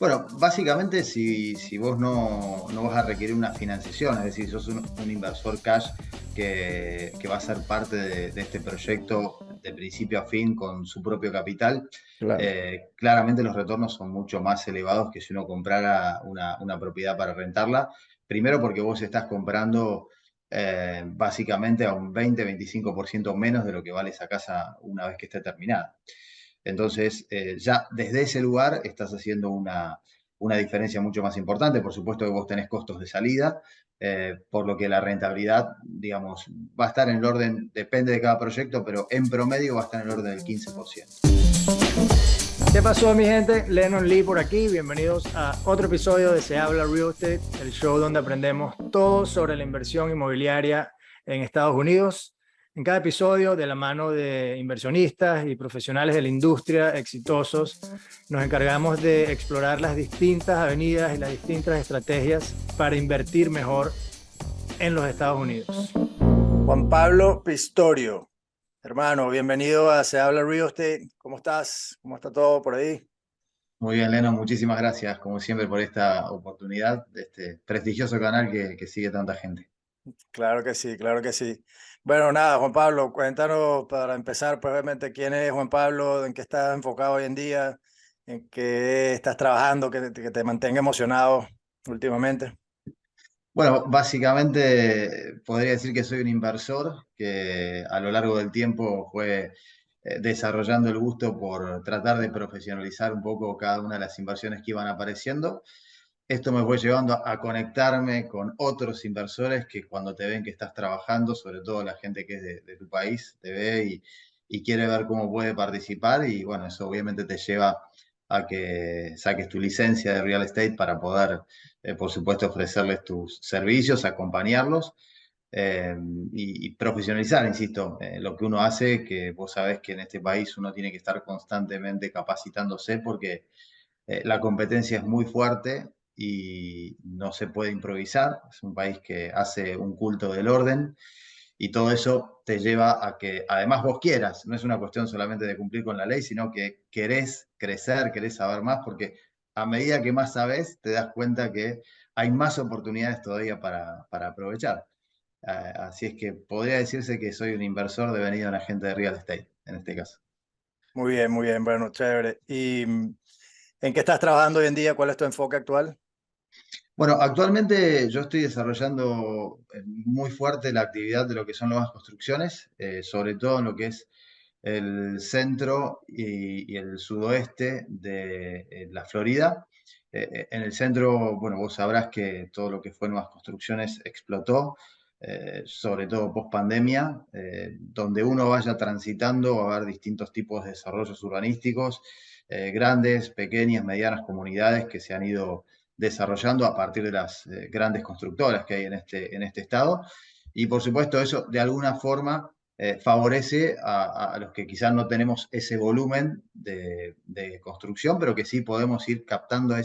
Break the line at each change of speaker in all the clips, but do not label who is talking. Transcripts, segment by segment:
Bueno, básicamente si vos no vas a requerir una financiación, es decir, sos un inversor cash que va a ser parte de este proyecto de principio a fin con su propio capital,
Claro.
claramente los retornos son mucho más elevados que si uno comprara una propiedad para rentarla. Primero porque vos estás comprando básicamente a un 20-25% menos de lo que vale esa casa una vez que esté terminada. Entonces, ya desde ese lugar estás haciendo una diferencia mucho más importante. Por supuesto que vos tenés costos de salida, por lo que la rentabilidad, digamos, va a estar en el orden, depende de cada proyecto, pero en promedio va a estar en el orden del 15%.
¿Qué pasó, mi gente? Lennon Lee por aquí. Bienvenidos a otro episodio de Se Habla Real Estate, el show donde aprendemos todo sobre la inversión inmobiliaria en Estados Unidos. En cada episodio, de la mano de inversionistas y profesionales de la industria exitosos, nos encargamos de explorar las distintas avenidas y las distintas estrategias para invertir mejor en los Estados Unidos. Juan Pablo Pistorio. Hermano, bienvenido a Se Habla Real Estate. ¿Cómo estás? ¿Cómo está todo por ahí?
Muy bien, Leno, muchísimas gracias, como siempre, por esta oportunidad de este prestigioso canal que sigue tanta gente.
Claro que sí, claro que sí. Bueno, nada, Juan Pablo, cuéntanos para empezar, pues, obviamente, quién es Juan Pablo, en qué estás enfocado hoy en día, en qué estás trabajando, que te mantenga emocionado últimamente.
Bueno, básicamente podría decir que soy un inversor que a lo largo del tiempo fue desarrollando el gusto por tratar de profesionalizar un poco cada una de las inversiones que iban apareciendo. Esto me fue llevando a conectarme con otros inversores que cuando te ven que estás trabajando, sobre todo la gente que es de tu país, te ve y quiere ver cómo puede participar y bueno, eso obviamente te lleva a que saques tu licencia de real estate para poder, por supuesto, ofrecerles tus servicios, acompañarlos eh, y profesionalizar, insisto, lo que uno hace, que vos sabés que en este país uno tiene que estar constantemente capacitándose porque la competencia es muy fuerte y no se puede improvisar. Es un país que hace un culto del orden y todo eso te lleva a que además vos quieras. No es una cuestión solamente de cumplir con la ley, sino que querés crecer, querés saber más, porque a medida que más sabes, te das cuenta que hay más oportunidades todavía para aprovechar. Así es que podría decirse que soy un inversor devenido en agente de real estate, en este caso.
Muy bien, bueno, chévere. ¿Y en qué estás trabajando hoy en día? ¿Cuál es tu enfoque actual?
Bueno, actualmente yo estoy desarrollando muy fuerte la actividad de lo que son nuevas construcciones, sobre todo en lo que es el centro y el sudoeste de la Florida. En el centro, bueno, vos sabrás que todo lo que fue nuevas construcciones explotó, sobre todo post pandemia. Donde uno vaya transitando va a haber distintos tipos de desarrollos urbanísticos, grandes, pequeñas, medianas comunidades que se han ido desarrollando a partir de las grandes constructoras que hay en este estado. Y por supuesto eso de alguna forma favorece a los que quizás no tenemos ese volumen de construcción, pero que sí podemos ir captando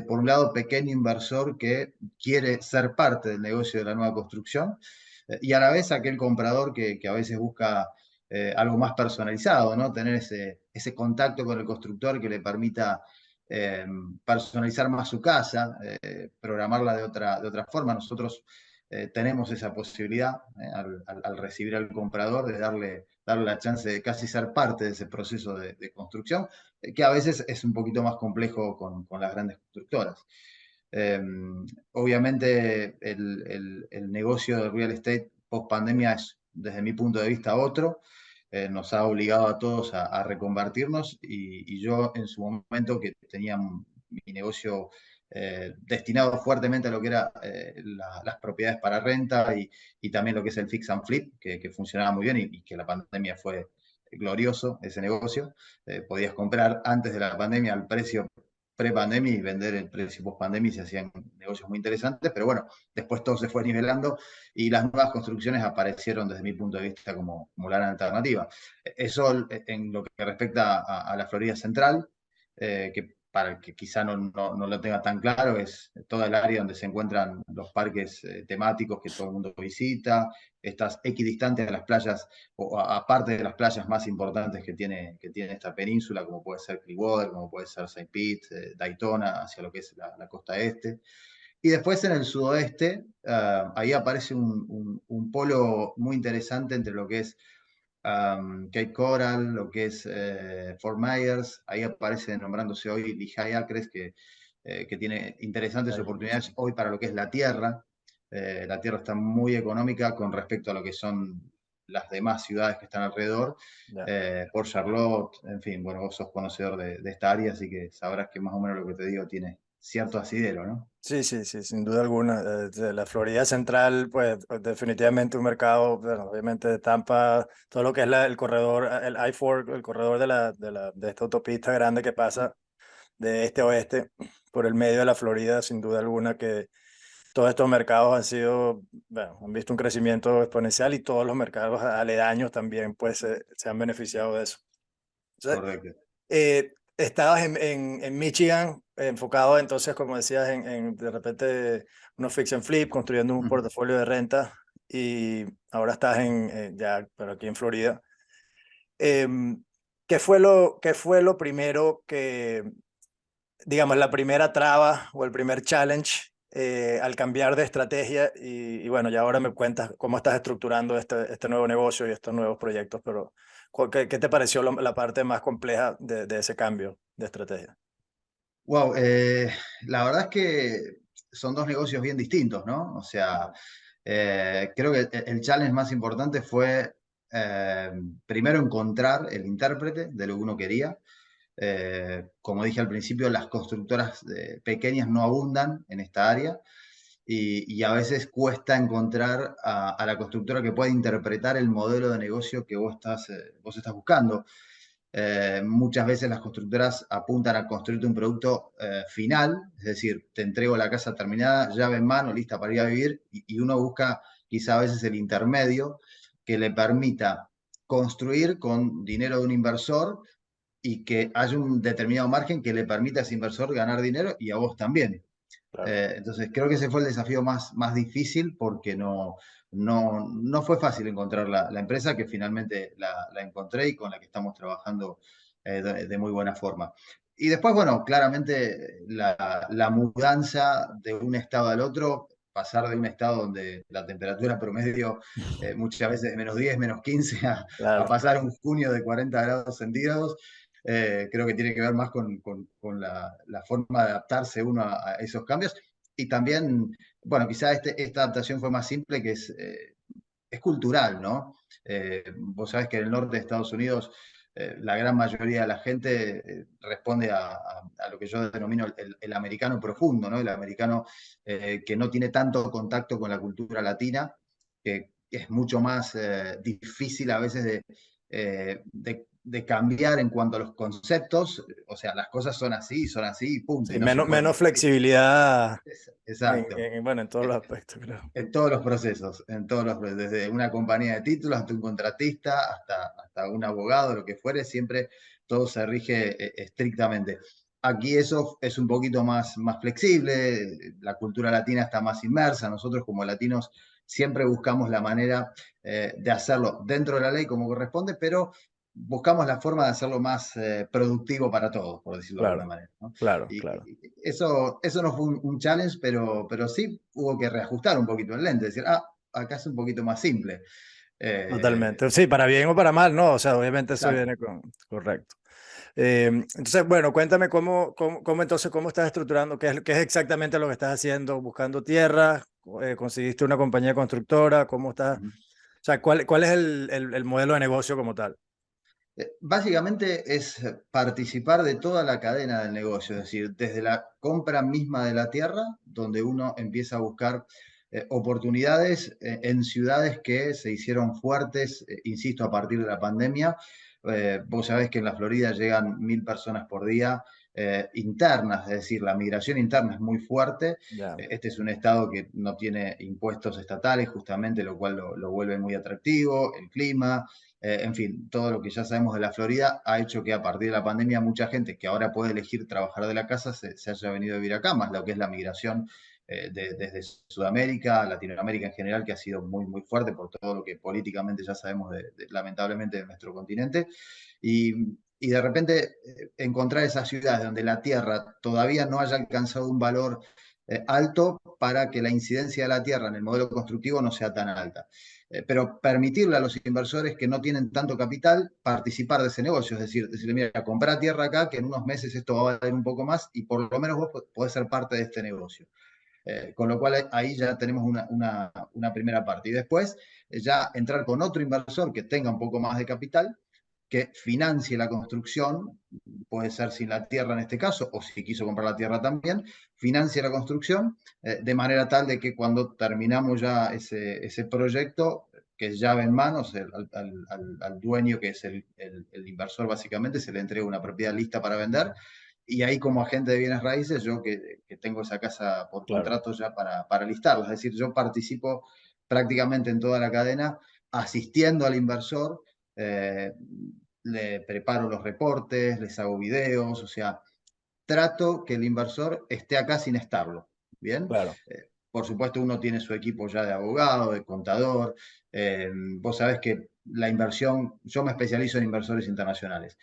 por un lado, pequeño inversor que quiere ser parte del negocio de la nueva construcción, y a la vez aquel comprador que a veces busca algo más personalizado, ¿no? Tener ese contacto con el constructor que le permita eh, personalizar más su casa, programarla de otra forma. Nosotros tenemos esa posibilidad al recibir al comprador de darle la chance de casi ser parte de ese proceso de construcción, que a veces es un poquito más complejo con las grandes constructoras. Eh, Obviamente el negocio de real estate post pandemia es, desde mi punto de vista, otro. Nos ha obligado a todos a reconvertirnos y yo en su momento que tenía mi negocio destinado fuertemente a lo que era las propiedades para renta y también lo que es el fix and flip, que funcionaba muy bien y que la pandemia fue glorioso ese negocio. Podías comprar antes de la pandemia al precio pre-pandemia y vender el precio post-pandemia y se hacían negocios muy interesantes, pero bueno, después todo se fue nivelando y las nuevas construcciones aparecieron desde mi punto de vista como la gran alternativa. Eso en lo que respecta a la Florida Central, que para el que quizá no lo tenga tan claro, es toda el área donde se encuentran los parques temáticos que todo el mundo visita, estás equidistante de las playas, o aparte de las playas más importantes que tiene esta península, como puede ser Clearwater, como puede ser Saint Pete, Daytona, hacia lo que es la costa este. Y después en el sudoeste, ahí aparece un polo muy interesante entre lo que es Cape Coral, lo que es Fort Myers, ahí aparece nombrándose hoy Lehigh Acres, que tiene interesantes
Ahí,
oportunidades hoy para lo que es la tierra. La tierra está muy económica con respecto a lo que son las demás ciudades que están alrededor.
ya.
Por Charlotte, en fin, bueno, vos sos conocedor de esta área, así que sabrás que más o menos lo que te digo tiene cierto asidero, ¿no?
Sí, sí, sí, sin duda alguna. La Florida Central, pues definitivamente un mercado, bueno, obviamente de Tampa, todo lo que es el corredor, el I-4, el corredor de esta autopista grande que pasa de este a oeste por el medio de la Florida, sin duda alguna que todos estos mercados han sido, bueno, han visto un crecimiento exponencial y todos los mercados aledaños también, pues, se han beneficiado de eso. Entonces,
Correcto.
estabas en Michigan, enfocado entonces, como decías, de repente unos fix and flip, construyendo un
Ujú.
portafolio de renta y ahora estás ya, pero aquí en Florida. Em, qué fue lo primero digamos, la primera traba o el primer challenge al cambiar de estrategia? Y bueno, ya ahora me cuentas cómo estás estructurando este nuevo negocio y estos nuevos proyectos, pero ¿qué te pareció la parte más compleja de ese cambio de estrategia?
Wow, la verdad es que son dos negocios bien distintos, ¿no? O sea, creo que el challenge más importante fue eh, primero encontrar el intérprete de lo que uno quería. Como dije al principio, las constructoras pequeñas no abundan en esta área y a veces cuesta encontrar a la constructora que pueda interpretar el modelo de negocio que vos estás buscando. Muchas veces las constructoras apuntan a construirte un producto final, es decir, te entrego la casa terminada, llave en mano, lista para ir a vivir, y uno busca quizá a veces el intermedio que le permita construir con dinero de un inversor y que haya un determinado margen que le permita a ese inversor ganar dinero y a vos también.
Claro,
Entonces, creo que ese fue el desafío más difícil porque no fue fácil encontrar la empresa que finalmente la encontré y con la que estamos trabajando de muy buena forma. Y después, bueno, claramente la mudanza de un estado al otro, pasar de un estado donde la temperatura promedio muchas veces es -10, -15, a
claro.
pasar un junio de 40 grados centígrados, creo que tiene que ver más con la forma de adaptarse uno a esos cambios. Y también, bueno, quizá esta adaptación fue más simple, que es cultural, ¿no? Vos sabés que en el norte de Estados Unidos la gran mayoría de la gente responde a lo que yo denomino el americano profundo, ¿no? El americano que no tiene tanto contacto con la cultura latina, que es mucho más difícil a veces de cambiar en cuanto a los conceptos. O sea, las cosas son así y punto, y
Sí,
no se pueden
menos
corregir.
flexibilidad
Exacto.
bueno, en todos los aspectos, creo.
En todos los procesos, desde una compañía de títulos hasta un contratista, hasta un abogado, lo que fuere, siempre todo se rige estrictamente. Aquí eso es un poquito más flexible, la cultura latina está más inmersa, nosotros como latinos siempre buscamos la manera de hacerlo dentro de la ley como corresponde, pero buscamos la forma de hacerlo más productivo para todos, por decirlo de alguna
Claro,
manera, ¿no?
claro, claro.
Y eso no fue un challenge, pero sí hubo que reajustar un poquito el lente, decir, acá es un poquito más simple. Eh,
Totalmente. Sí, para bien o para mal, ¿no? O sea, obviamente eso
exacto.
viene con... Correcto. Entonces, bueno, cuéntame cómo entonces, cómo estás estructurando, qué es exactamente lo que estás haciendo, buscando tierra, conseguiste una compañía constructora, cómo estás,
Ujú.
o sea, cuál es el modelo de negocio como tal.
Básicamente es participar de toda la cadena del negocio, es decir, desde la compra misma de la tierra, donde uno empieza a buscar oportunidades en ciudades que se hicieron fuertes, insisto, a partir de la pandemia. Vos sabés que en la Florida llegan 1000 personas por día internas, es decir, la migración interna es muy fuerte.
Ya,
Este es un estado que no tiene impuestos estatales, justamente, lo cual lo vuelve muy atractivo, el clima, en fin, todo lo que ya sabemos de la Florida ha hecho que a partir de la pandemia mucha gente que ahora puede elegir trabajar de la casa se haya venido a vivir acá, más lo que es la migración desde Sudamérica, Latinoamérica en general, que ha sido muy, muy fuerte por todo lo que políticamente ya sabemos lamentablemente de nuestro continente. Y, y de repente encontrar esas ciudades donde la tierra todavía no haya alcanzado un valor alto para que la incidencia de la tierra en el modelo constructivo no sea tan alta. Pero permitirle a los inversores que no tienen tanto capital participar de ese negocio, es decir, decirle, mira, compra tierra acá, que en unos meses esto va a valer un poco más y por lo menos vos podés ser parte de este negocio. Con lo cual ahí ya tenemos una primera parte. Y después ya entrar con otro inversor que tenga un poco más de capital, que financie la construcción, puede ser sin la tierra en este caso, o si quiso comprar la tierra también, financie la construcción de manera tal de que cuando terminamos ya ese proyecto, que es llave en manos, al dueño, que es el inversor básicamente, se le entrega una propiedad lista para vender y ahí como agente de bienes raíces, yo que tengo esa casa por
claro,
contrato ya para listarla, es decir, yo participo prácticamente en toda la cadena, asistiendo al inversor, eh, le preparo los reportes, les hago videos, o sea, trato que el inversor esté acá sin estarlo, ¿bien?
claro,
Por supuesto, uno tiene su equipo ya de abogado, de contador. Vos sabés que la inversión, yo me especializo en inversores internacionales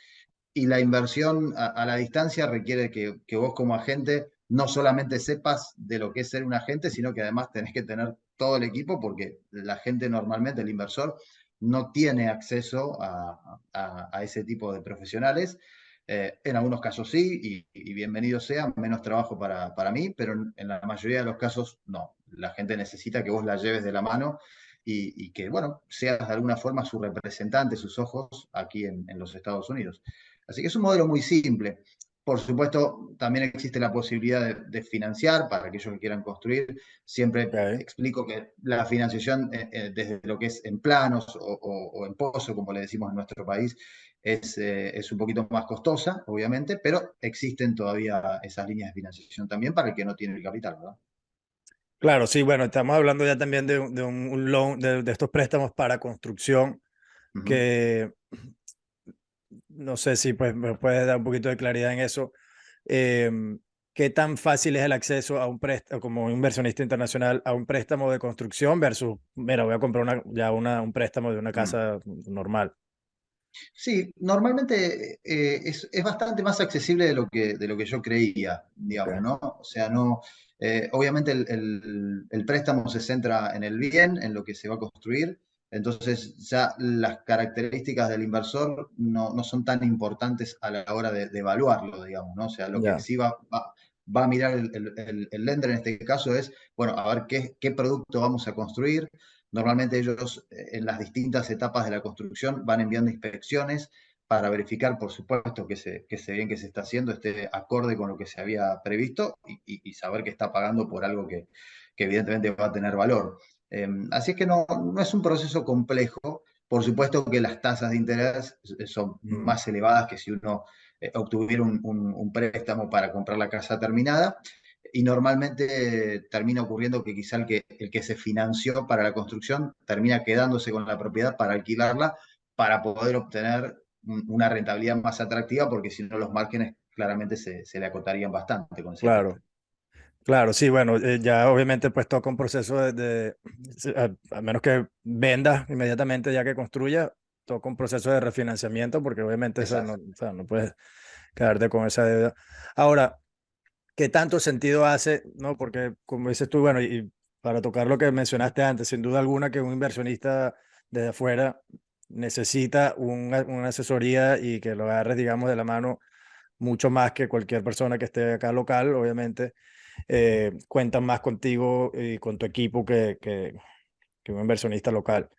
y la inversión a la distancia requiere que vos como agente no solamente sepas de lo que es ser un agente, sino que además tenés que tener todo el equipo porque la gente normalmente, el inversor, no tiene acceso a ese tipo de profesionales. En algunos casos sí, y bienvenido sea, menos trabajo para mí, pero en la mayoría de los casos no. La gente necesita que vos la lleves de la mano y que, bueno, seas de alguna forma su representante, sus ojos aquí en los Estados Unidos. Así que es un modelo muy simple. Por supuesto, también existe la posibilidad de financiar para aquellos que quieran construir. Siempre
ok.
explico que la financiación, desde lo que es en planos o en pozo, como le decimos en nuestro país, es un poquito más costosa, obviamente, pero existen todavía esas líneas de financiación también para el que no tiene el capital, ¿verdad?
Claro, sí, bueno, estamos hablando ya también de un loan, de estos préstamos para construcción,
Ujú.
que no sé si pues, me puedes dar un poquito de claridad en eso. ¿Qué tan fácil es el acceso a un préstamo, como inversionista internacional, a un préstamo de construcción versus, mira, voy a comprar un préstamo de una
Mm.
casa normal?
Sí, normalmente es bastante más accesible de lo que yo creía, digamos,
Okay.
¿no? O sea, no, obviamente el préstamo se centra en el bien, en lo que se va a construir, entonces ya las características del inversor no son tan importantes a la hora de evaluarlo, digamos, ¿no? O sea, lo que
Ya,
sí va a mirar el lender en este caso es, bueno, a ver qué producto vamos a construir. Normalmente ellos en las distintas etapas de la construcción van enviando inspecciones para verificar, por supuesto, que ese bien que se está haciendo esté acorde con lo que se había previsto y saber que está pagando por algo que evidentemente va a tener valor. Así es que no es un proceso complejo. Por supuesto que las tasas de interés son
mm,
más elevadas que si uno obtuviera un préstamo para comprar la casa terminada, y normalmente termina ocurriendo que quizá el que se financió para la construcción termina quedándose con la propiedad para alquilarla para poder obtener una rentabilidad más atractiva, porque si no los márgenes claramente se le acotarían bastante con ese
claro.
préstamo.
Claro, sí, bueno, ya obviamente pues toca un proceso sí, a menos que vendas inmediatamente ya que construya, toca un proceso de refinanciamiento porque obviamente eso no,
Exacto.
o sea, no puedes quedarte con esa deuda. Ahora, ¿qué tanto sentido hace, no? Porque como dices tú, bueno, y para tocar lo que mencionaste antes, sin duda alguna que un inversionista desde afuera necesita una asesoría y que lo agarres, digamos, de la mano mucho más que cualquier persona que esté acá local, obviamente cuentan más contigo y con tu equipo que un inversionista local.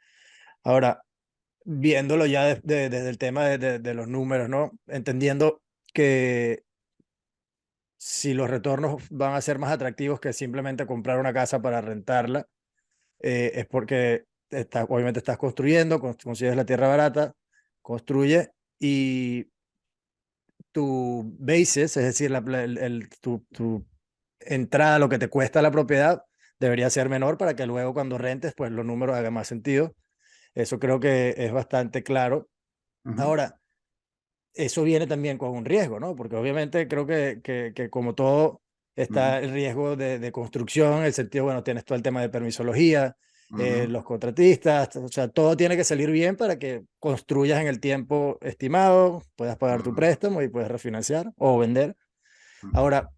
Ahora, viéndolo ya desde el tema de los números, ¿no? Entendiendo que si los retornos van a ser más atractivos que simplemente comprar una casa para rentarla, es porque obviamente estás construyendo, consigues la tierra barata, construye y tu basis, es decir, tu entrada, lo que te cuesta la propiedad, debería ser menor para que luego cuando rentes, pues los números hagan más sentido. Eso creo que es bastante claro.
Ujú,
Ahora, eso viene también con un riesgo, ¿no? Porque obviamente creo que como todo
ujú,
está el riesgo de construcción, en el sentido, bueno, tienes todo el tema de permisología,
ujú,
los contratistas, o sea, todo tiene que salir bien para que construyas en el tiempo estimado, puedas pagar tu
ujú,
préstamo y puedes refinanciar o vender.
ujú.
Ahora,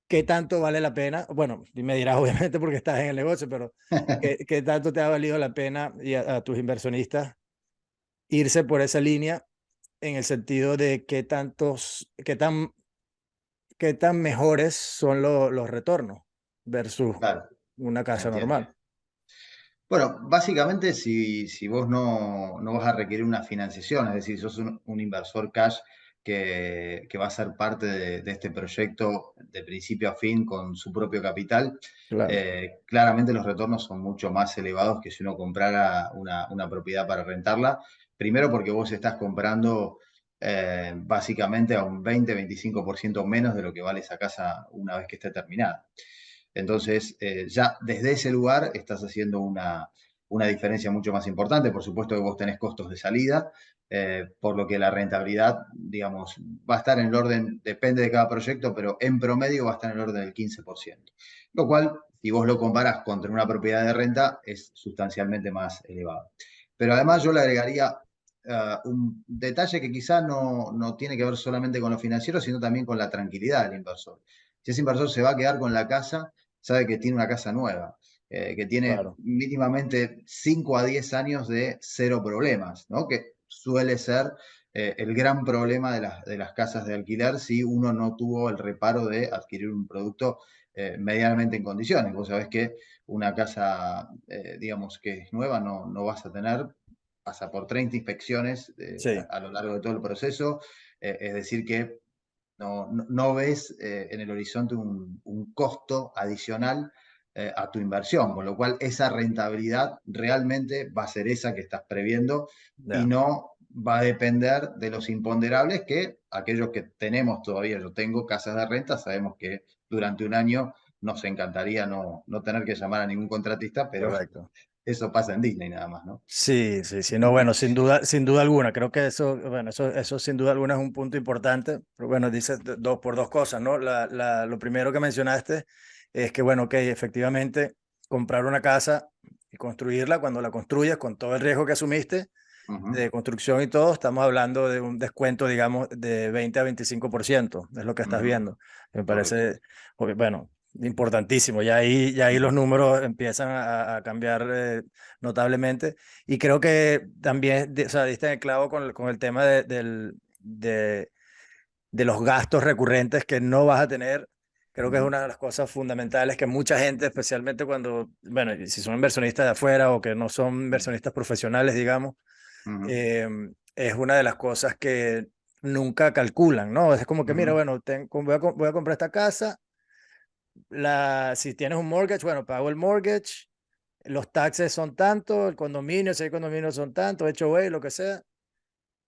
¿qué tanto vale la pena? Bueno, y me dirás obviamente porque estás en el negocio, pero ¿qué tanto te ha valido la pena y a tus inversionistas irse por esa línea en el sentido de qué tan mejores son los retornos versus
Claro,
una casa
entiendo.
normal?
Bueno, básicamente si vos no vas a requerir una financiación, es decir, sos un inversor cash que va a ser parte de este proyecto de principio a fin con su propio capital,
Claro,
claramente los retornos son mucho más elevados que si uno comprara una propiedad para rentarla. Primero porque vos estás comprando básicamente a un 20-25% menos de lo que vale esa casa una vez que esté terminada. Entonces, ya desde ese lugar estás haciendo una diferencia mucho más importante. Por supuesto que vos tenés costos de salida, por lo que la rentabilidad, digamos, va a estar en el orden, depende de cada proyecto, pero en promedio va a estar en el orden del 15%. Lo cual, si vos lo comparás contra una propiedad de renta, es sustancialmente más elevado. Pero además yo le agregaría un detalle que quizá no tiene que ver solamente con lo financiero, sino también con la tranquilidad del inversor. Si ese inversor se va a quedar con la casa, sabe que tiene una casa nueva, que tiene
claro,
mínimamente 5 a 10 años de cero problemas, ¿no? Que suele ser el gran problema de las casas de alquiler si uno no tuvo el reparo de adquirir un producto medianamente en condiciones. Vos sabés que una casa, digamos, que es nueva, no vas a tener, pasa por 30 inspecciones
sí,
a lo largo de todo el proceso, es decir, que no ves en el horizonte un costo adicional a tu inversión, con lo cual esa rentabilidad realmente va a ser esa que estás previendo y
ya,
no va a depender de los imponderables que aquellos que tenemos todavía, yo tengo casas de renta, sabemos que durante un año nos encantaría no tener que llamar a ningún contratista, pero
correcto.
eso pasa en Disney nada más, ¿no?
Sí, sí, sí, no, bueno, sin duda alguna, creo que eso, bueno, eso sin duda alguna es un punto importante, pero bueno, dice dos por dos cosas, ¿no? Lo primero que mencionaste es que, bueno, que efectivamente comprar una casa y construirla, cuando la construyes con todo el riesgo que asumiste
Ujú,
de construcción y todo, estamos hablando de un descuento, digamos, de 20 a 25%, es lo que estás
ujú,
viendo. Me
correcto.
parece, bueno, importantísimo. Ya ahí los números empiezan a cambiar notablemente. Y creo que también, o sea, diste en el clavo con el tema de los gastos recurrentes que no vas a tener. Creo que es
Ujú,
una de las cosas fundamentales que mucha gente, especialmente cuando, bueno, si son inversionistas de afuera o que no son inversionistas profesionales, digamos,
ujú,
eh, es una de las cosas que nunca calculan, ¿no? Es como que, mira,
ujú,
bueno, voy a comprar esta casa, si tienes un mortgage, bueno, pago el mortgage, los taxes son tanto, el condominio, si hay condominio son tanto, HOA, lo que sea,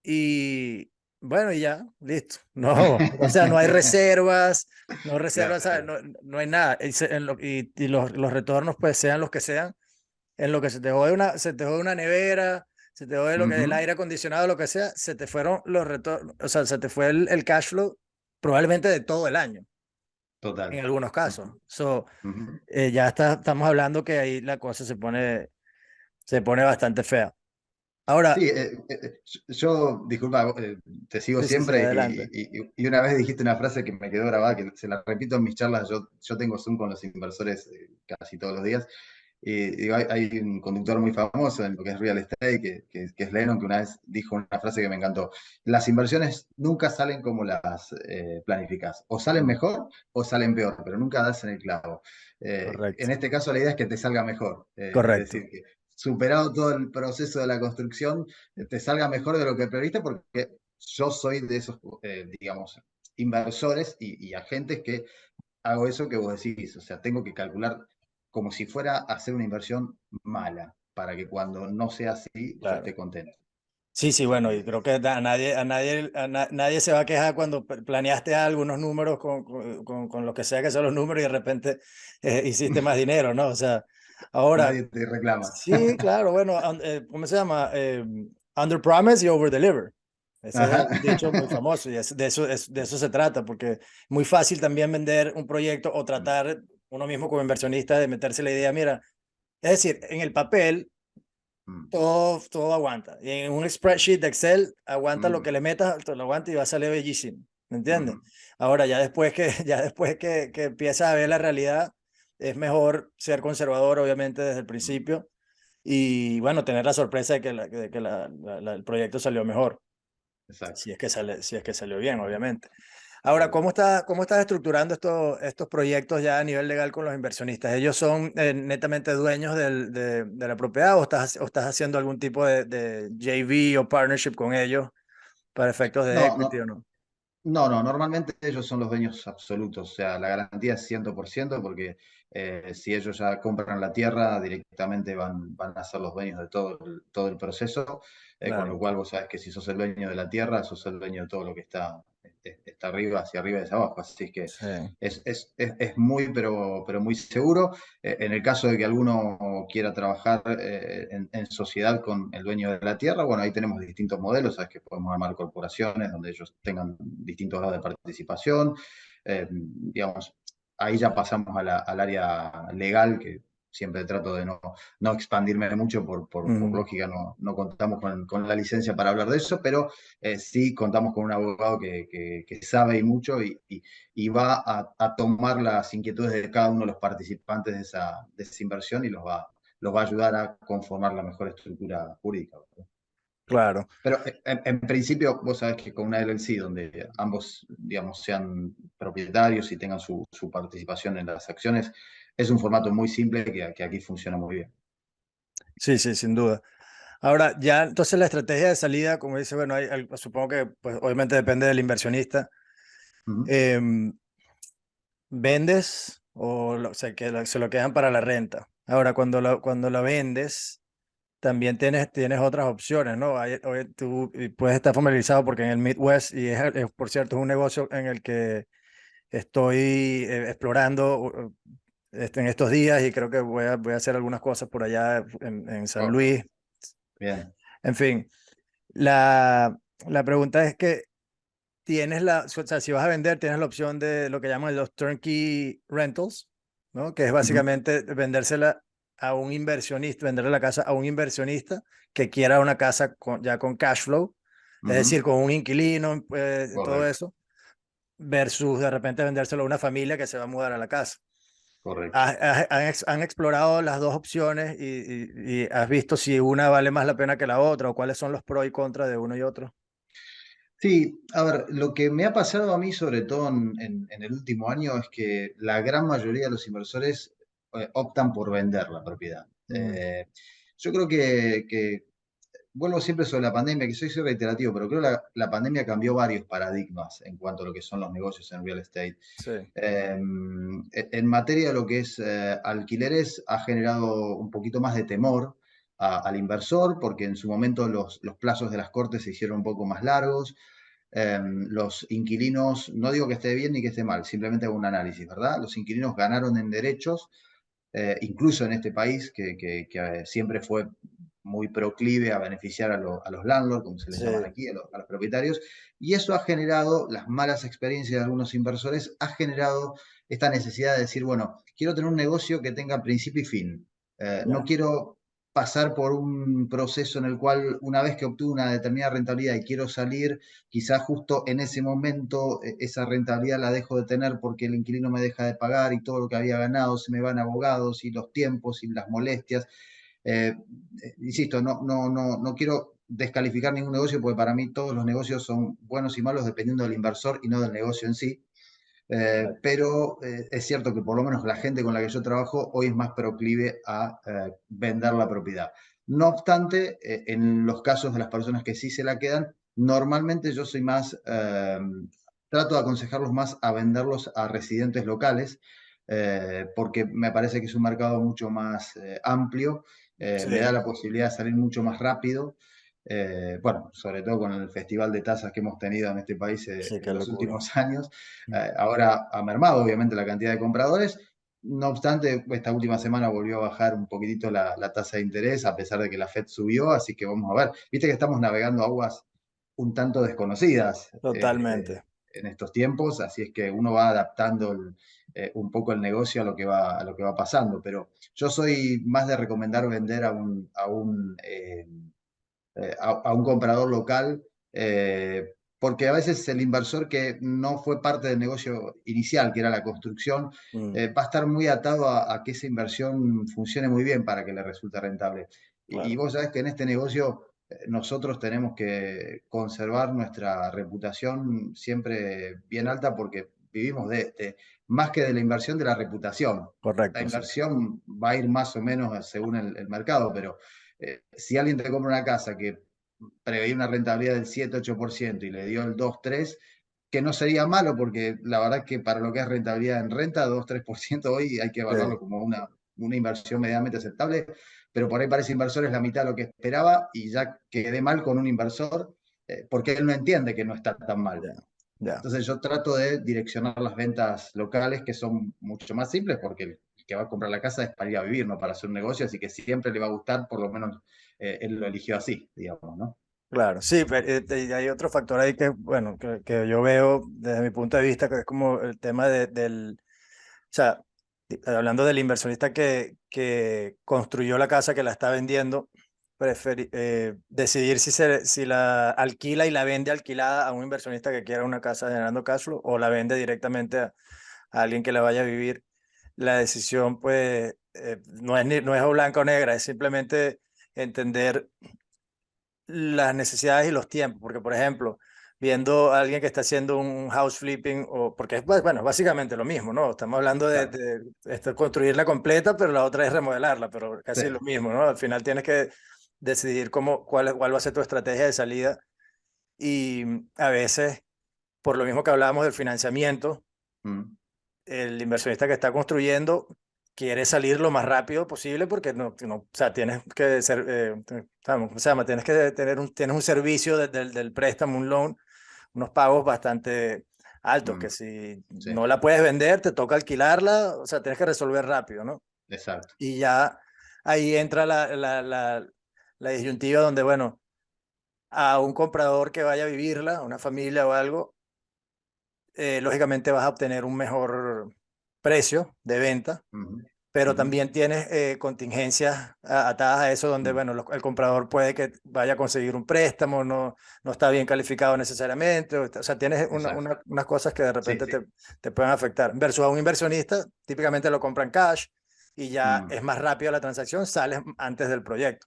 y bueno, y ya, listo. No, o sea, no hay reservas, no reservas, ¿sabes?
Claro.
No hay nada. Y los retornos, pues sean los que sean, en lo que se te jode una nevera, se te jode lo que el
Ujú,
aire acondicionado, lo que sea, se te fueron los retornos, o sea, se te fue el cash flow probablemente de todo el año, en
total.
algunos casos.
Ujú,
So,
ujú.
estamos hablando que ahí la cosa se pone bastante fea. Ahora,
Sí, yo, disculpa, te sigo
sí, sí, sí,
siempre
adelante.
y una vez dijiste una frase que me quedó grabada, que se la repito en mis charlas, yo tengo Zoom con los inversores casi todos los días, y digo, hay un conductor muy famoso en lo que es real estate, que es Lennon, que una vez dijo una frase que me encantó: las inversiones nunca salen como las planificas, o salen
Mm,
mejor o salen peor, pero nunca das en el clavo. En
correcto,
este caso la idea es que te salga mejor, es
correcto.
decir, que superado todo el proceso de la construcción, te salga mejor de lo que previste, porque yo soy de esos, digamos, inversores y agentes que hago eso que vos decís, o sea, tengo que calcular como si fuera a hacer una inversión mala, para que cuando no sea así, yo
Claro.
esté contento.
Sí, sí, bueno, y creo que nadie se va a quejar cuando planeaste algo, unos números con lo que sea que sean los números y de repente hiciste más dinero, ¿no? O sea, ahora,
Nadie te reclama.
sí, claro, bueno, ¿cómo se llama? Under promise y over deliver. Ese es
Ajá.
un dicho muy famoso y de eso se trata, porque es muy fácil también vender un proyecto o tratar uno mismo como inversionista de meterse la idea, mira, es decir, en el papel
Mm,
todo aguanta. Y en un spreadsheet de Excel aguanta lo
mm,
que le metas, te lo aguanta y va a salir bellísimo. ¿Me entiendes?
mm,
Ahora, ya después que empiezas a ver la realidad, es mejor ser conservador, obviamente, desde el
mm.
principio. Y bueno, tener la sorpresa de que el proyecto salió mejor.
Exacto.
Si es que salió bien, obviamente. Ahora,
Seguro.
cómo estás estructurando estos proyectos ya a nivel legal con los inversionistas? ¿Ellos son netamente dueños de la propiedad o estás haciendo algún tipo de JV o partnership con ellos para efectos de
No,
equity o
no,
no?
no, normalmente ellos son los dueños absolutos, o sea, la garantía es 100% porque si ellos ya compran la tierra, directamente van a ser los dueños de todo el proceso, con lo
Claro,
cual vos sabés que si sos el dueño de la tierra, sos el dueño de todo lo que está arriba, hacia arriba y hacia abajo, así es que
sí.
es muy, pero muy seguro. En el caso de que alguno quiera trabajar en sociedad con el dueño de la tierra, bueno, ahí tenemos distintos modelos, sabes que podemos armar corporaciones donde ellos tengan distintos grados de participación. Digamos, ahí ya pasamos al área legal, que siempre trato de no expandirme mucho por
Ujú.
lógica, no contamos con la licencia para hablar de eso, pero sí contamos con un abogado que sabe y mucho y va a tomar las inquietudes de cada uno de los participantes de esa inversión y los va a ayudar a conformar la mejor estructura jurídica.
Claro.
Pero en principio, vos sabés que con una LLC, donde ambos, digamos, sean propietarios y tengan su participación en las acciones, es un formato muy simple que aquí funciona muy bien.
Sí, sí, sin duda. Ahora, ya entonces la estrategia de salida, como dice, bueno, supongo que pues, obviamente depende del inversionista.
Ujú,
Em, ¿Vendes o se lo quedan para la renta? Ahora, cuando la vendes, también tienes otras opciones, ¿no? Tú puedes estar familiarizado porque en el Midwest, por cierto, es un negocio en el que estoy explorando en estos días y creo que voy a hacer algunas cosas por allá en San
ok,
Luis.
bien.
En fin, la, la pregunta es que o sea, si vas a vender, tienes la opción de lo que llaman los turnkey rentals, ¿no? Que es
Ujú,
básicamente vendérsela a un inversionista, venderle la casa a un inversionista que quiera una casa ya con cash flow, es
ujú,
decir, con un inquilino, todo
correcto,
eso, versus de repente vendérselo a una familia que se va a mudar a la casa.
correcto.
Han explorado las dos opciones y has visto si una vale más la pena que la otra o cuáles son los pros y contras de uno y otro.
Sí, a ver, lo que me ha pasado a mí, sobre todo en el último año, es que la gran mayoría de los inversores optan por vender la propiedad.
Mm,
Yo creo que vuelvo siempre sobre la pandemia, que soy reiterativo, pero creo que la pandemia cambió varios paradigmas en cuanto a lo que son los negocios en real estate.
sí,
En materia de lo que es alquileres, ha generado un poquito más de temor al inversor, porque en su momento los plazos de las cortes se hicieron un poco más largos. Los inquilinos, no digo que esté bien ni que esté mal, simplemente hago un análisis, ¿verdad? Los inquilinos ganaron en derechos, incluso en este país que siempre fue muy proclive a beneficiar a los landlords, como se les llaman
sí,
aquí, a los propietarios, y eso ha generado, las malas experiencias de algunos inversores, ha generado esta necesidad de decir, bueno, quiero tener un negocio que tenga principio y fin. No
ya.
quiero pasar por un proceso en el cual una vez que obtuve una determinada rentabilidad y quiero salir, quizás justo en ese momento esa rentabilidad la dejo de tener porque el inquilino me deja de pagar y todo lo que había ganado se me van abogados y los tiempos y las molestias. Eh, Insisto, no quiero descalificar ningún negocio porque para mí todos los negocios son buenos y malos dependiendo del inversor y no del negocio en sí. Pero es cierto que por lo menos la gente con la que yo trabajo hoy es más proclive a vender la propiedad. No obstante, en los casos de las personas que sí se la quedan, normalmente yo soy más, trato de aconsejarlos más a venderlos a residentes locales, porque me parece que es un mercado mucho más amplio, me da
Sí,
la posibilidad de salir mucho más rápido bueno, sobre todo con el festival de tasas que hemos tenido en este país
Sí, qué
en los
locura.
últimos años. Ahora ha mermado obviamente la cantidad de compradores. No obstante, esta última semana volvió a bajar un poquitito la tasa de interés, a pesar de que la Fed subió, así que vamos a ver. Viste que estamos navegando aguas un tanto desconocidas
Totalmente.
en estos tiempos, así es que uno va adaptando un poco el negocio a lo que va pasando, pero yo soy más de recomendar vender a un comprador local, porque a veces el inversor que no fue parte del negocio inicial, que era la construcción,
Mm,
va a estar muy atado a que esa inversión funcione muy bien para que le resulte rentable. Y
claro,
vos sabés que en este negocio nosotros tenemos que conservar nuestra reputación siempre bien alta porque vivimos más que de la inversión, de la reputación. La
correcto, sí.
inversión va a ir más o menos según el mercado, pero si alguien te compra una casa que preveía una rentabilidad del 7-8% y le dio el 2-3%, que no sería malo porque la verdad que para lo que es rentabilidad en renta, 2-3% hoy hay que evaluarlo
Sí,
como una inversión medianamente aceptable, pero por ahí para ese inversor es la mitad de lo que esperaba y ya quedé mal con un inversor porque él no entiende que no está tan mal.
ya, ya.
Entonces yo trato de direccionar las ventas locales que son mucho más simples porque el que va a comprar la casa es para ir a vivir, no para hacer un negocio, así que siempre le va a gustar, por lo menos él lo eligió así, digamos, ¿no?
Claro, sí, pero y hay otro factor ahí que, bueno, que yo veo desde mi punto de vista, que es como el tema del, o sea, hablando del inversionista que construyó la casa, que la está vendiendo, decidir si la alquila y la vende alquilada a un inversionista que quiera una casa generando cash flow o la vende directamente a alguien que la vaya a vivir. La decisión, pues, no es o blanca o negra, es simplemente entender las necesidades y los tiempos, porque por ejemplo, viendo a alguien que está haciendo un house flipping, o porque es, pues, bueno, básicamente lo mismo, ¿no? Estamos hablando
Claro.
construirla completa, pero la otra es remodelarla, pero
Sí.
casi lo mismo, ¿no? Al final tienes que decidir cuál va a ser tu estrategia de salida y a veces, por lo mismo que hablábamos del financiamiento,
Mm.
el inversionista que está construyendo quiere salir lo más rápido posible porque o sea, tienes que ser, ¿cómo se llama? Tienes que tienes un servicio del préstamo, un loan, unos pagos bastante altos, que
Mm.
si
Sí,
no la puedes vender, te toca alquilarla, o sea, tienes que resolver rápido, ¿no?
exacto.
Y ya ahí entra la disyuntiva donde, bueno, a un comprador que vaya a vivirla, una familia o algo, lógicamente vas a obtener un mejor precio de venta,
Ujú,
pero
ujú,
también tienes contingencias atadas a eso donde,
mm.
bueno, el comprador puede que vaya a conseguir un préstamo, no está bien calificado necesariamente, o sea, tienes
Exacto.
unas cosas que de
Sí,
repente
sí.
te pueden afectar. Versus a un inversionista, típicamente lo compran cash y ya
Mm.
es más rápido la transacción, sales antes del proyecto.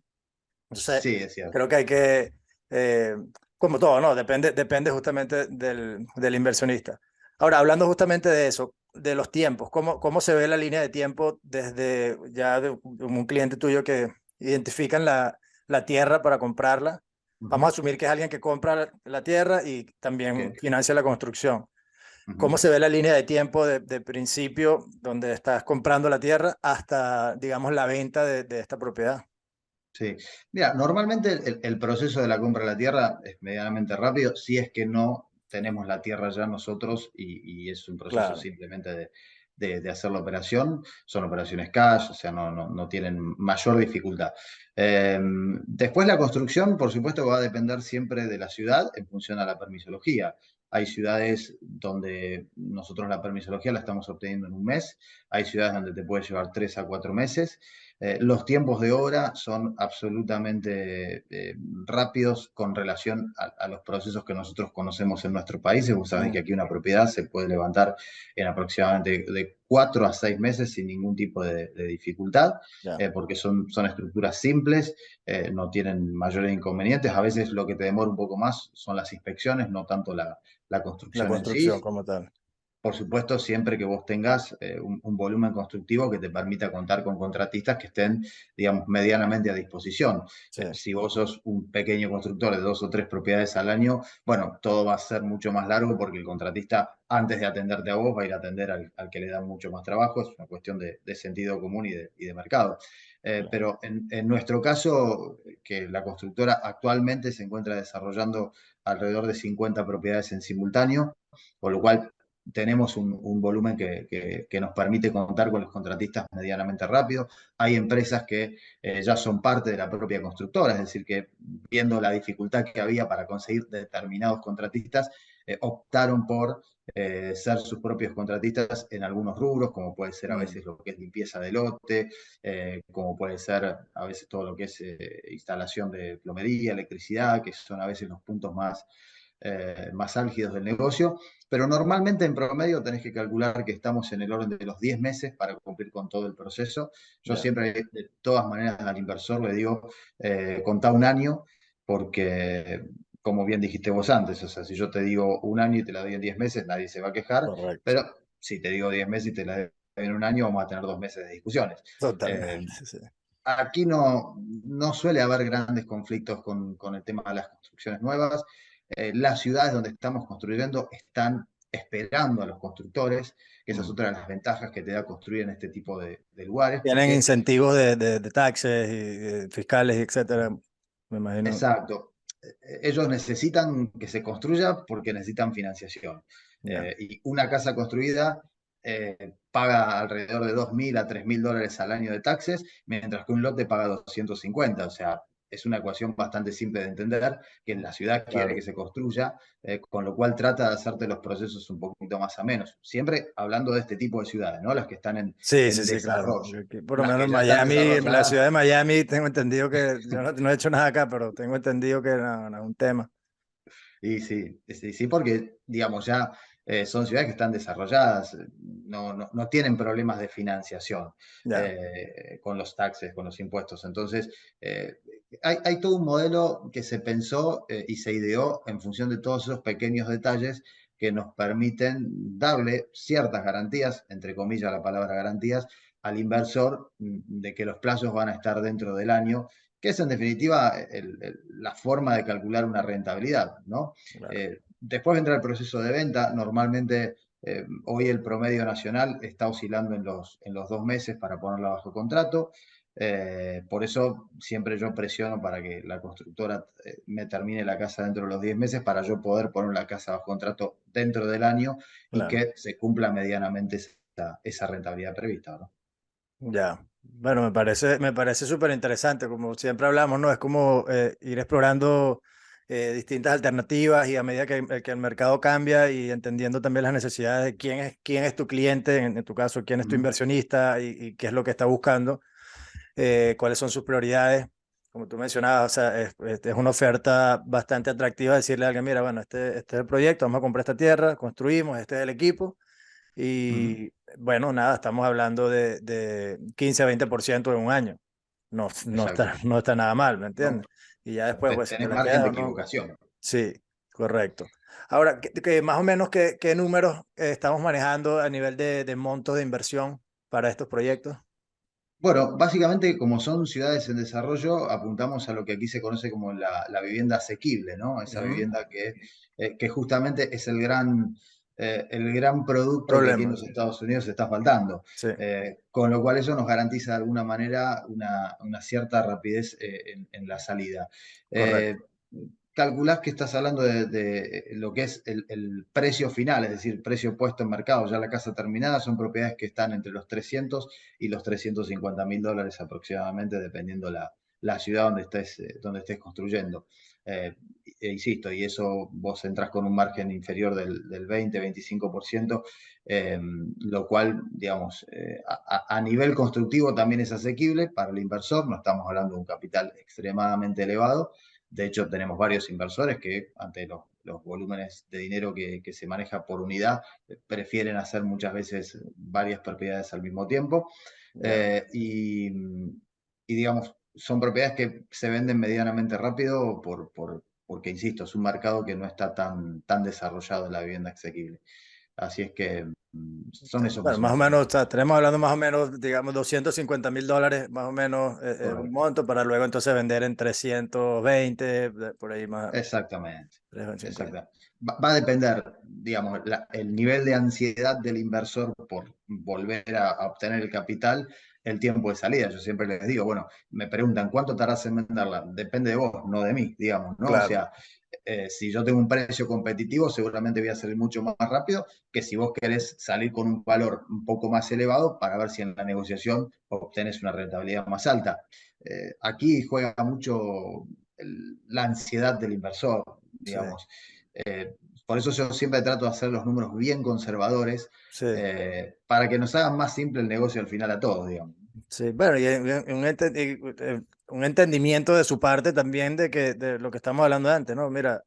Entonces,
Sí, es cierto.
creo que hay que, eh, como todo, ¿no? Depende justamente del inversionista. Ahora, hablando justamente de eso, de los tiempos, ¿cómo se ve la línea de tiempo desde ya de un cliente tuyo que identifican la tierra para comprarla? Vamos a
Ujú,
asumir que es alguien que compra la tierra y también
ok.
financia la construcción. ¿Cómo
Ujú.
se ve la línea de tiempo de principio, donde estás comprando la tierra, hasta, digamos, la venta de esta propiedad?
Sí, mira, normalmente el proceso de la compra de la tierra es medianamente rápido, si es que no tenemos la tierra ya nosotros y es un proceso
Claro.
simplemente de hacer la operación. Son operaciones cash, o sea, no tienen mayor dificultad. Después la construcción, por supuesto, va a depender siempre de la ciudad en función a la permisología. Hay ciudades donde nosotros la permisología la estamos obteniendo en un mes, hay ciudades donde te puede llevar 3 a 4 meses. Los tiempos de obra son absolutamente rápidos con relación a los procesos que nosotros conocemos en nuestro país. Vos sabés que
Mm,
aquí una propiedad se puede levantar en aproximadamente de 4 a 6 meses sin ningún tipo de dificultad,
ya.
porque son estructuras simples, no tienen mayores inconvenientes. A veces lo que te demora un poco más son las inspecciones, no tanto la
La
construcción en sí.
construcción como tal.
Por supuesto, siempre que vos tengas un volumen constructivo que te permita contar con contratistas que estén, digamos, medianamente a disposición.
Sí,
Si vos sos un pequeño constructor de 2 o 3 propiedades al año, bueno, todo va a ser mucho más largo porque el contratista, antes de atenderte a vos, va a ir a atender al que le da mucho más trabajo. Es una cuestión de sentido común y de mercado.
claro.
Pero en nuestro caso, que la constructora actualmente se encuentra desarrollando alrededor de 50 propiedades en simultáneo, con lo cual tenemos un volumen que nos permite contar con los contratistas medianamente rápido. Hay empresas que ya son parte de la propia constructora, es decir, que viendo la dificultad que había para conseguir determinados contratistas, optaron por ser sus propios contratistas en algunos rubros, como puede ser a
Mm,
veces lo que es limpieza de lote, como puede ser a veces todo lo que es instalación de plomería, electricidad, que son a veces los puntos más álgidos del negocio, pero normalmente en promedio tenés que calcular que estamos en el orden de los 10 meses para cumplir con todo el proceso. Yo
ya,
siempre, de todas maneras, al inversor le digo, contá un año, porque, como bien dijiste vos antes, o sea, si yo te digo un año y te la doy en 10 meses, nadie se va a quejar,
correcto.
pero si te digo 10 meses y te la doy en un año, vamos a tener 2 meses de discusiones. Eh,
Totalmente, sí.
Aquí no suele haber grandes conflictos con el tema de las construcciones nuevas. Las ciudades donde estamos construyendo están esperando a los constructores, que esa es
Mm.
otra de las ventajas que te da construir en este tipo de lugares,
Tienen
porque,
incentivos de taxes y fiscales, etcétera, me imagino.
exacto, ellos necesitan que se construya porque necesitan financiación.
Ya.
Y una casa construida paga alrededor de 2.000 a 3.000 dólares al año de taxes, mientras que un lote paga 250. O sea, es una ecuación bastante simple de entender, que la ciudad quiere que
Claro.
se construya, con lo cual trata de hacerte los procesos un poquito más a menos. Siempre hablando de este tipo de ciudades, ¿no? Las que están
Sí,
en
sí, sí, claro.
desarrollo.
Por lo
Las
menos
que
en
ya están
Miami, en la ciudad
desarrolladas.
de Miami, tengo entendido que, yo no he hecho nada acá, pero tengo entendido que no es un tema.
Y sí, sí, sí, porque, digamos, ya son ciudades que están desarrolladas, no tienen problemas de financiación
Ya,
con los taxes, con los impuestos. Entonces, eh, hay todo un modelo que se pensó y se ideó en función de todos esos pequeños detalles que nos permiten darle ciertas garantías, entre comillas la palabra garantías, al inversor de que los plazos van a estar dentro del año, que es en definitiva la forma de calcular una rentabilidad, ¿no?
claro,
Después vendrá el proceso de venta. Normalmente hoy el promedio nacional está oscilando en los 2 meses para ponerla bajo contrato. Por eso siempre yo presiono para que la constructora me termine la casa dentro de los 10 meses para yo poder poner la casa bajo contrato dentro del año y
claro.
que se cumpla medianamente esa rentabilidad prevista, ¿no?
Ya. Bueno, me parece súper interesante, como siempre hablamos, ¿no? Es como ir explorando distintas alternativas y a medida que el mercado cambia y entendiendo también las necesidades de quién es tu cliente, en tu caso, quién es tu
Ujú.
inversionista y qué es lo que está buscando, cuáles son sus prioridades. Como tú mencionabas, o sea, es una oferta bastante atractiva decirle a alguien, mira, bueno, este es el proyecto, vamos a comprar esta tierra, construimos, este es el equipo
Ujú.
y bueno, nada, estamos hablando de 15 a 20% en un año. No, no está,
Exacto.
no está nada mal, ¿me
¿No?
entiendes? Y ya después, pues, si te
Tenés
la
margen
quedas
de
o no.
equivocación.
Sí, correcto. Ahora, más o menos qué números estamos manejando a nivel de montos de inversión para estos proyectos?
Bueno, básicamente como son ciudades en desarrollo, apuntamos a lo que aquí se conoce como la vivienda asequible, ¿no? Esa
Ujú.
vivienda que justamente es el gran producto que aquí en
Problema,
los Estados Unidos está faltando.
sí,
Con lo cual eso nos garantiza de alguna manera una cierta rapidez en la salida.
correcto,
Eh, Calculás que estás hablando de lo que es el precio final, es decir, precio puesto en mercado, ya la casa terminada, son propiedades que están entre los 300 y los 350.000 dólares aproximadamente, dependiendo la ciudad donde estés construyendo. Eh, Insisto, y eso vos entras con un margen inferior del 20-25%, lo cual, digamos, a nivel constructivo también es asequible para el inversor. No estamos hablando de un capital extremadamente elevado. De hecho, tenemos varios inversores que ante los volúmenes de dinero que se maneja por unidad, prefieren hacer muchas veces varias propiedades al mismo tiempo.
ya,
Y digamos, son propiedades que se venden medianamente rápido porque, insisto, es un mercado que no está tan desarrollado en la vivienda asequible. Así es que son esos
Bueno,
más o
más o
menos.
menos, o sea, tenemos hablando más o menos, digamos, $250,000, más o menos, un
Correcto.
monto para luego entonces vender en 320, por ahí más,
Exactamente,
350.
exacto. Va a depender, digamos, el nivel de ansiedad del inversor por volver a obtener el capital, el tiempo de salida. Yo siempre les digo, bueno, me preguntan, ¿cuánto tardás en venderla? Depende de vos, no de mí, digamos, ¿no? O
Claro,
sea, si yo tengo un precio competitivo, seguramente voy a salir mucho más rápido que si vos querés salir con un valor un poco más elevado para ver si en la negociación obtenés una rentabilidad más alta. Aquí juega mucho la ansiedad del inversor,
sí,
digamos. Por eso yo siempre trato de hacer los números bien conservadores
sí,
para que nos hagan más simple el negocio al final a todos, digamos.
sí. Bueno, y un entendimiento de su parte también de lo que estamos hablando antes, ¿no? Mira,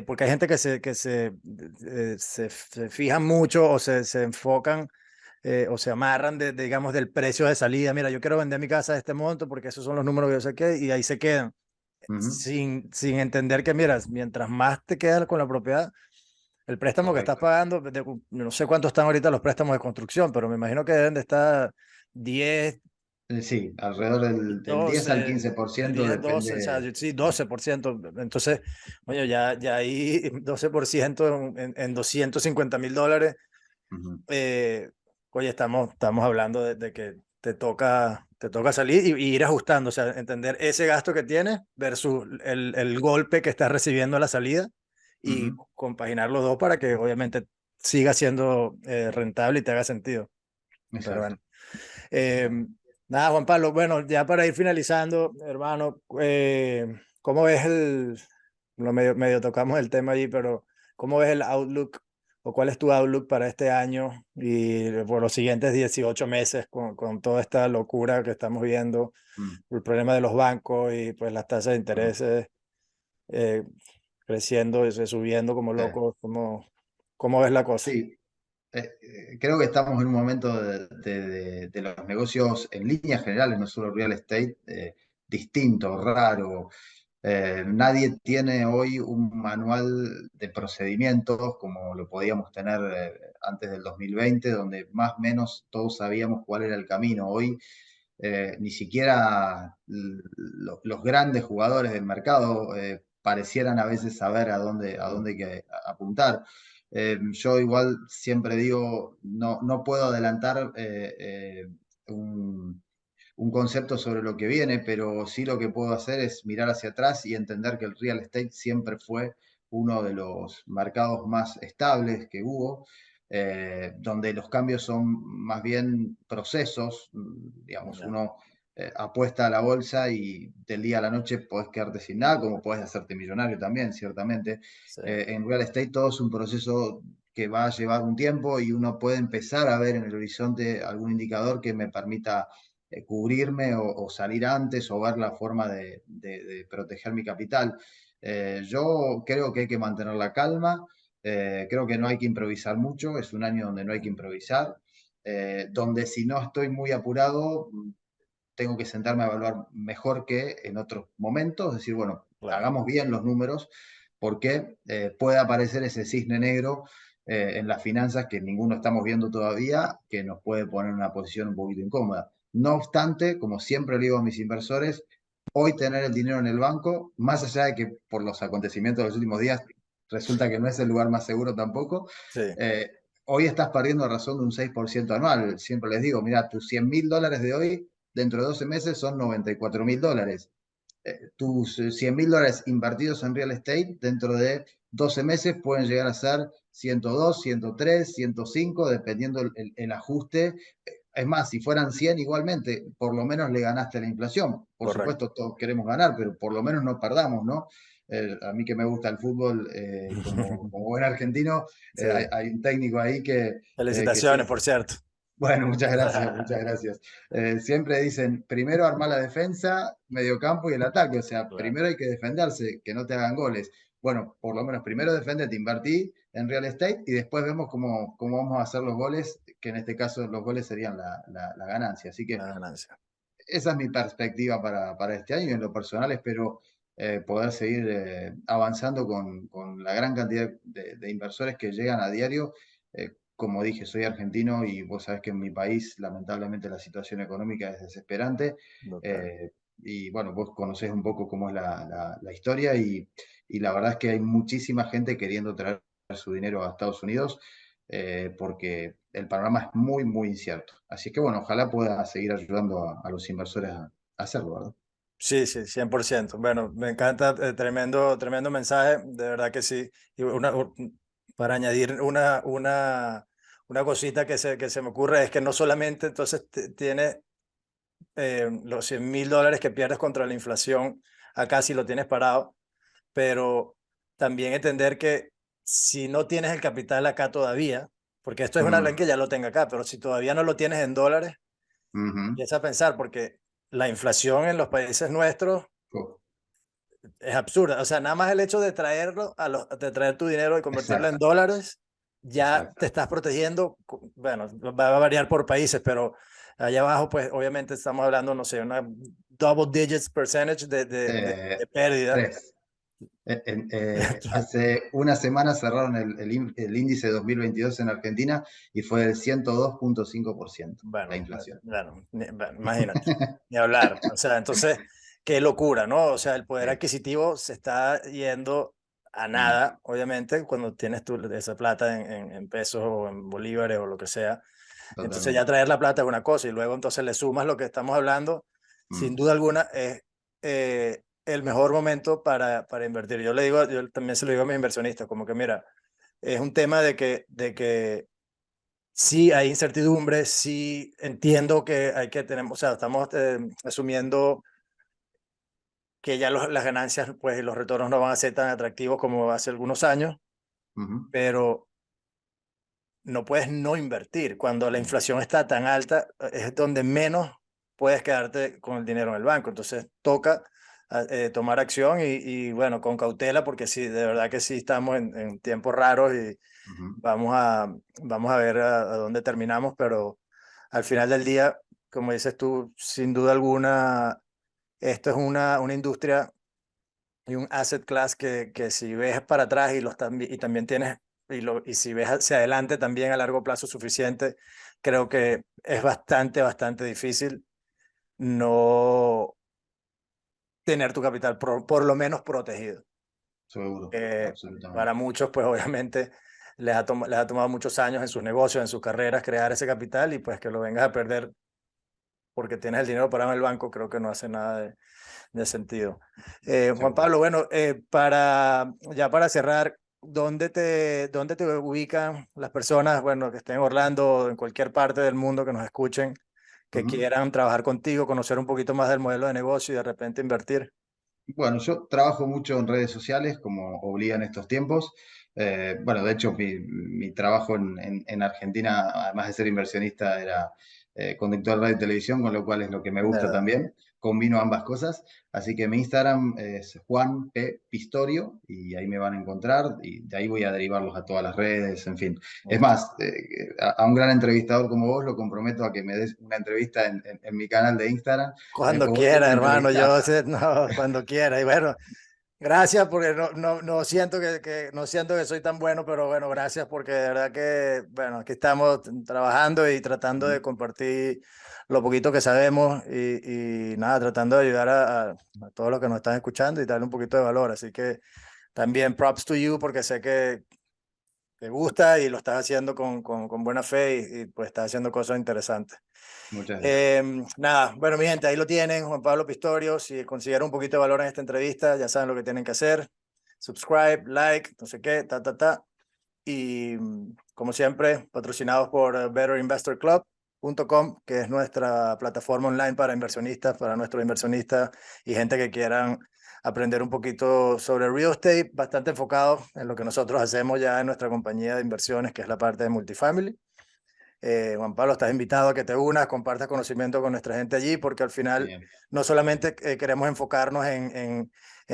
porque hay gente se fijan mucho o se enfocan o se amarran digamos, del precio de salida. Mira, yo quiero vender mi casa a este monto porque esos son los números que yo saqué y ahí se quedan,
Uh -huh.
sin entender que, mira, mientras más te quedas con la propiedad, el préstamo que estás
Correcto.
pagando, no sé cuánto están ahorita los préstamos de construcción, pero me imagino que deben de estar 10,
Sí, alrededor del 10 al
12,
15%
10, 12, o sea,
depende.
sí, 12%. Entonces, oye, ya ahí 12% en $250,000.
Uh -huh.
eh, Oye, estamos hablando de que te toca salir y ir ajustando, o sea, entender ese gasto que tienes versus el golpe que estás recibiendo a la salida
Uh
y
-huh.
compaginar los dos para que obviamente siga siendo rentable y te haga sentido. Pero
Exacto.
bueno, eh, nada, Juan Pablo, bueno, ya para ir finalizando, hermano, ¿cómo ves medio tocamos el tema allí, pero ¿cómo ves el outlook o cuál es tu outlook para este año y por los siguientes 18 meses con toda esta locura que estamos viendo,
Mm,
el problema de los bancos y pues las tasas de
mm.
intereses eh, creciendo y subiendo como
Eh,
locos? ¿Cómo ves la cosa?
sí, creo que estamos en un momento de los negocios en líneas generales, no solo real estate, distinto, raro. Nadie tiene hoy un manual de procedimientos como lo podíamos tener antes del 2020, donde más o menos todos sabíamos cuál era el camino. Hoy ni siquiera los grandes jugadores del mercado parecieran a veces saber a
Mm,
dónde hay que apuntar. Yo igual siempre digo, no puedo adelantar un concepto sobre lo que viene, pero sí lo que puedo hacer es mirar hacia atrás y entender que el real estate siempre fue uno de los mercados más estables que hubo, donde los cambios son más bien procesos, digamos,
ya,
uno apuesta a la bolsa y del día a la noche podés quedarte sin nada, como podés hacerte millonario también, ciertamente.
sí,
En real estate todo es un proceso que va a llevar un tiempo y uno puede empezar a ver en el horizonte algún indicador que me permita cubrirme o salir antes o ver la forma de proteger mi capital. Yo creo que hay que mantener la calma, creo que no hay que improvisar mucho, es un año donde no hay que improvisar, donde si no estoy muy apurado, tengo que sentarme a evaluar mejor que en otros momentos, es decir, bueno,
claro,
hagamos bien los números porque puede aparecer ese cisne negro en las finanzas que ninguno estamos viendo todavía, que nos puede poner en una posición un poquito incómoda. No obstante, como siempre le digo a mis inversores, hoy tener el dinero en el banco, más allá de que por los acontecimientos de los últimos días resulta que no es el lugar más seguro tampoco,
sí,
eh, hoy estás perdiendo a razón de un 6% anual. Siempre les digo, mira, tus $100,000 de hoy, dentro de 12 meses son $94,000. Tus $100,000 invertidos en real estate, dentro de 12 meses pueden llegar a ser 102, 103, 105, dependiendo el ajuste. Es más, si fueran 100 igualmente, por lo menos le ganaste a la inflación. Por
correcto.
supuesto, todos queremos ganar, pero por lo menos no perdamos, ¿no? A mí que me gusta el fútbol, como buen argentino,
Sí.
hay un técnico ahí que
Felicitaciones, por cierto.
bueno, muchas gracias, muchas gracias. Siempre dicen, primero armar la defensa, mediocampo y el ataque. O sea,
Claro,
primero hay que defenderse, que no te hagan goles. Bueno, por lo menos primero defendete, invertí en real estate y después vemos cómo vamos a hacer los goles, que en este caso los goles serían la ganancia. Así
la
que
ganancia.
esa es mi perspectiva para este año y en lo personal espero poder seguir avanzando con la gran cantidad de inversores que llegan a diario. como dije, soy argentino y vos sabés que en mi país, lamentablemente, la situación económica es desesperante.
Total.
eh, y bueno, vos conocés un poco cómo es la historia y la verdad es que hay muchísima gente queriendo traer su dinero a Estados Unidos porque el panorama es muy, muy incierto. Así que bueno, ojalá pueda seguir ayudando a los inversores a hacerlo, ¿verdad?
Sí, sí, 100%. Bueno, me encanta, tremendo, tremendo mensaje, de verdad que sí. Y para añadir una cosita que se me ocurre es que no solamente entonces tienes los $100,000 que pierdes contra la inflación, acá si lo tienes parado, pero también entender que si no tienes el capital acá todavía, porque esto es una ley
Mm,
que ya lo tenga acá, pero si todavía no lo tienes en dólares,
ujú.
empieza a pensar, porque la inflación en los países nuestros
Oh,
es absurda. O sea, nada más el hecho de traerlo, de traer tu dinero y convertirlo en
exacto,
dólares, ya
exacto.
te estás protegiendo. Bueno, va a variar por países, pero allá abajo, pues obviamente estamos hablando, no sé, una double digits percentage de
Eh,
pérdida.
tres. Hace una semana cerraron el índice 2022 en Argentina y fue del 102,5% la
Bueno,
inflación.
bueno, imagínate, ni hablar. O sea, entonces, qué locura, ¿no? O sea, el poder
Sí,
adquisitivo se está yendo a
mm,
nada, obviamente, cuando tienes tú esa plata en pesos o en bolívares o lo que sea. Entonces ya
totalmente.
traer la plata es una cosa y luego entonces le sumas lo que estamos hablando, sin
Mm,
duda alguna es el mejor momento para invertir. Yo le digo, yo también se lo digo a mis inversionistas, como que mira, es un tema de que sí hay incertidumbre, sí entiendo que hay que tener, o sea, estamos asumiendo que ya las ganancias, pues y los retornos no van a ser tan atractivos como hace algunos años,
ujú,
pero no puedes no invertir. Cuando la
mm,
inflación está tan alta, es donde menos puedes quedarte con el dinero en el banco. Entonces toca tomar acción y, bueno, con cautela, porque sí, de verdad que sí estamos en tiempos raros y
ujú.
vamos a ver a dónde terminamos, pero al final del día, como dices tú, sin duda alguna, esto es una industria y un asset class que si ves para atrás y también tienes, y si ves hacia adelante también a largo plazo suficiente, creo que es bastante, bastante difícil no tener tu capital por lo menos protegido.
Seguro,
Eh,
absolutamente.
para muchos, pues obviamente les ha tomado muchos años en sus negocios, en sus carreras, crear ese capital y pues que lo vengas a perder porque tienes el dinero parado en el banco, creo que no hace nada de sentido. Juan
Seguro.
Pablo, bueno, ya para cerrar, dónde te ubican las personas, bueno, que estén en Orlando o en cualquier parte del mundo que nos escuchen, que
Ujú.
quieran trabajar contigo, conocer un poquito más del modelo de negocio y de repente invertir?
Bueno, yo trabajo mucho en redes sociales, como obligan estos tiempos. Bueno, de hecho, mi trabajo en Argentina, además de ser inversionista, era conductor de radio y televisión, con lo cual es lo que me gusta
Nada.
también. Combino ambas cosas. Así que mi Instagram es Juan P. Pistorio y ahí me van a encontrar y de ahí voy a derivarlos a todas las redes, en fin. Es
Ok.
más, a un gran entrevistador como vos lo comprometo a que me des una entrevista en mi canal de Instagram
Cuando
o vos
quiera,
me
hermano,
entrevistás.
no, cuando quiera. Y bueno, gracias porque no siento no siento que soy tan bueno, pero bueno, gracias porque de verdad que, bueno, aquí estamos trabajando y tratando de compartir lo poquito que sabemos y nada, tratando de ayudar a todos los que nos están escuchando y darle un poquito de valor. Así que también props to you porque sé que te gusta y lo estás haciendo con buena fe y pues estás haciendo cosas interesantes.
Muchas gracias.
Nada, bueno, mi gente, ahí lo tienen, Juan Pablo Pistorio. Si consideran un poquito de valor en esta entrevista, ya saben lo que tienen que hacer. Subscribe, like, no sé qué, ta. Y como siempre, patrocinados por betterinvestorclub.com, que es nuestra plataforma online para inversionistas, para nuestros inversionistas y gente que quieran aprender un poquito sobre real estate, bastante enfocado en lo que nosotros hacemos ya en nuestra compañía de inversiones, que es la parte de multifamily. Juan Pablo, estás invitado a que te unas, compartas conocimiento con nuestra gente allí, porque al final
Bien,
no solamente queremos enfocarnos en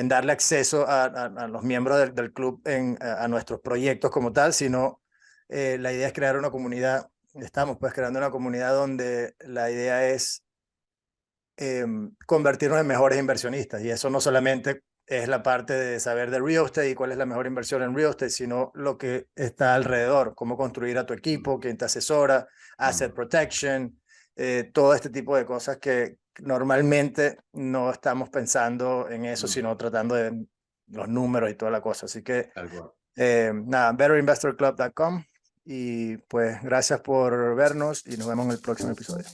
darle acceso a los miembros del club a nuestros proyectos como tal, sino la idea es crear una comunidad. Estamos pues creando una comunidad donde la idea es convertirnos en mejores inversionistas y eso no solamente es la parte de saber de real estate y cuál es la mejor inversión en real estate, sino lo que está alrededor, cómo construir a tu equipo, quién te asesora, asset protection, todo este tipo de cosas que normalmente no estamos pensando en eso, sino tratando de los números y toda la cosa. Así que, nada, betterinvestorclub.com, y pues gracias por vernos y nos vemos en el próximo episodio.